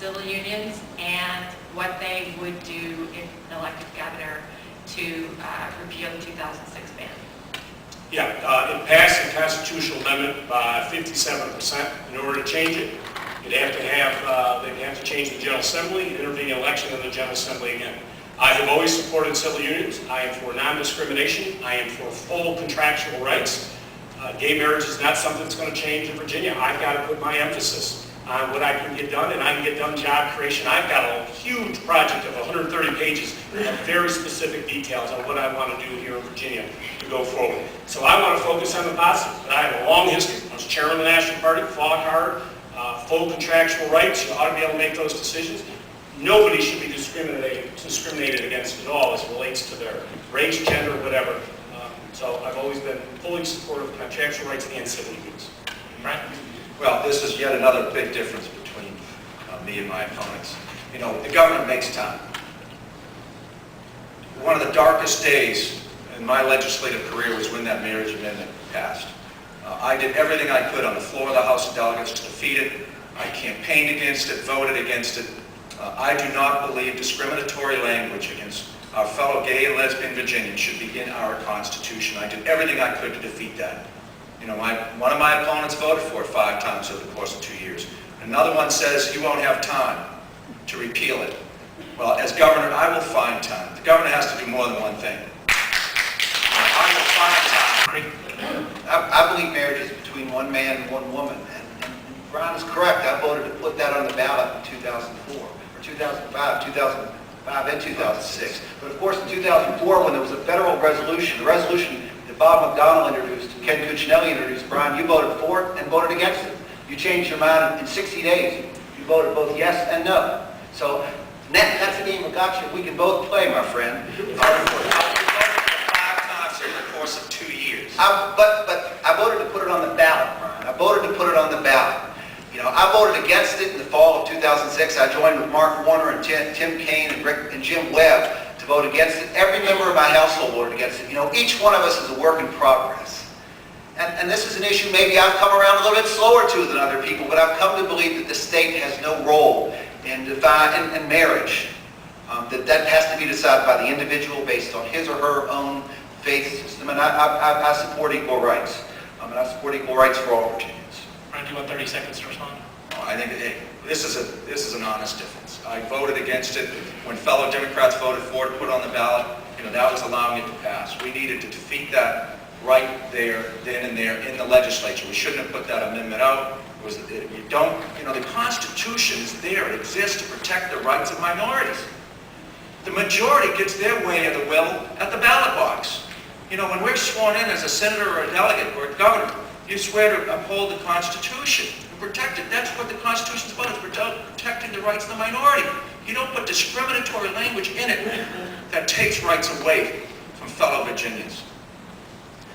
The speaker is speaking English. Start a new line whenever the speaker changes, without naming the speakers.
civil unions and what they would do if elected governor to repeal the 2006 ban.
Yeah, it passed the constitutional amendment by 57%. In order to change it, they'd have to change the General Assembly, intervene in election, and the General Assembly again. I have always supported civil unions. I am for non-discrimination. I am for full contractual rights. Gay marriage is not something that's going to change in Virginia. I've got to put my emphasis on what I can get done, and I can get done job creation. I've got a huge project of 130 pages of very specific details on what I want to do here in Virginia to go forward. So I want to focus on the positive. But I have a long history. I was chairman of the National Party, fought hard, full contractual rights. You ought to be able to make those decisions. Nobody should be discriminated against at all as it relates to their race, gender, whatever. So I've always been fully supportive of contractual rights and civil unions. Right?
Well, this is yet another big difference between me and my opponents. You know, the government makes time. One of the darkest days in my legislative career was when that marriage amendment passed. I did everything I could on the floor of the House of Delegates to defeat it. I campaigned against it, voted against it. I do not believe discriminatory language against our fellow gay and lesbian Virginians should be in our Constitution. I did everything I could to defeat that. You know, one of my opponents voted for it 5 times over the course of 2 years. Another one says you won't have time to repeal it. Well, as governor, I will find time. The governor has to do more than one thing. I will find time.
I believe marriage is between one man and one woman. And Brian is correct. I voted to put that on the ballot in 2004, or 2005 and 2006. But of course in 2004 when there was a federal resolution, the resolution that Bob McDonnell introduced, Ken Cuccinelli introduced, Brian, you voted for it and voted against it. You changed your mind in 60 days. You voted both yes and no. So that's a game of gotcha we can both play, my friend.
I voted 5 times over the course of 2 years.
But I voted to put it on the ballot, Brian. I voted to put it on the ballot. You know, I voted against it in the fall of 2006. I joined with Mark Warner and Tim Kaine and Jim Webb to vote against it. Every member of my household voted against it. You know, each one of us is a work in progress. And this is an issue maybe I've come around a little bit slower to than other people, but I've come to believe that the state has no role in marriage. That has to be decided by the individual based on his or her own faith system. And I support equal rights. And I support equal rights for all Virginians.
Brian, do you want 30 seconds to respond?
I think this is an honest difference. I voted against it when fellow Democrats voted for it to put on the ballot. You know, that was allowing it to pass. We needed to defeat that right there, then and there in the legislature. We shouldn't have put that amendment out. The Constitution is there. It exists to protect the rights of minorities. The majority gets their way of the will at the ballot box. You know, when we're sworn in as a senator or a delegate or a governor, you swear to uphold the Constitution and protect it. That's what the Constitution is about. It's protecting the rights of the minority. You don't put discriminatory language in it that takes rights away from fellow Virginians.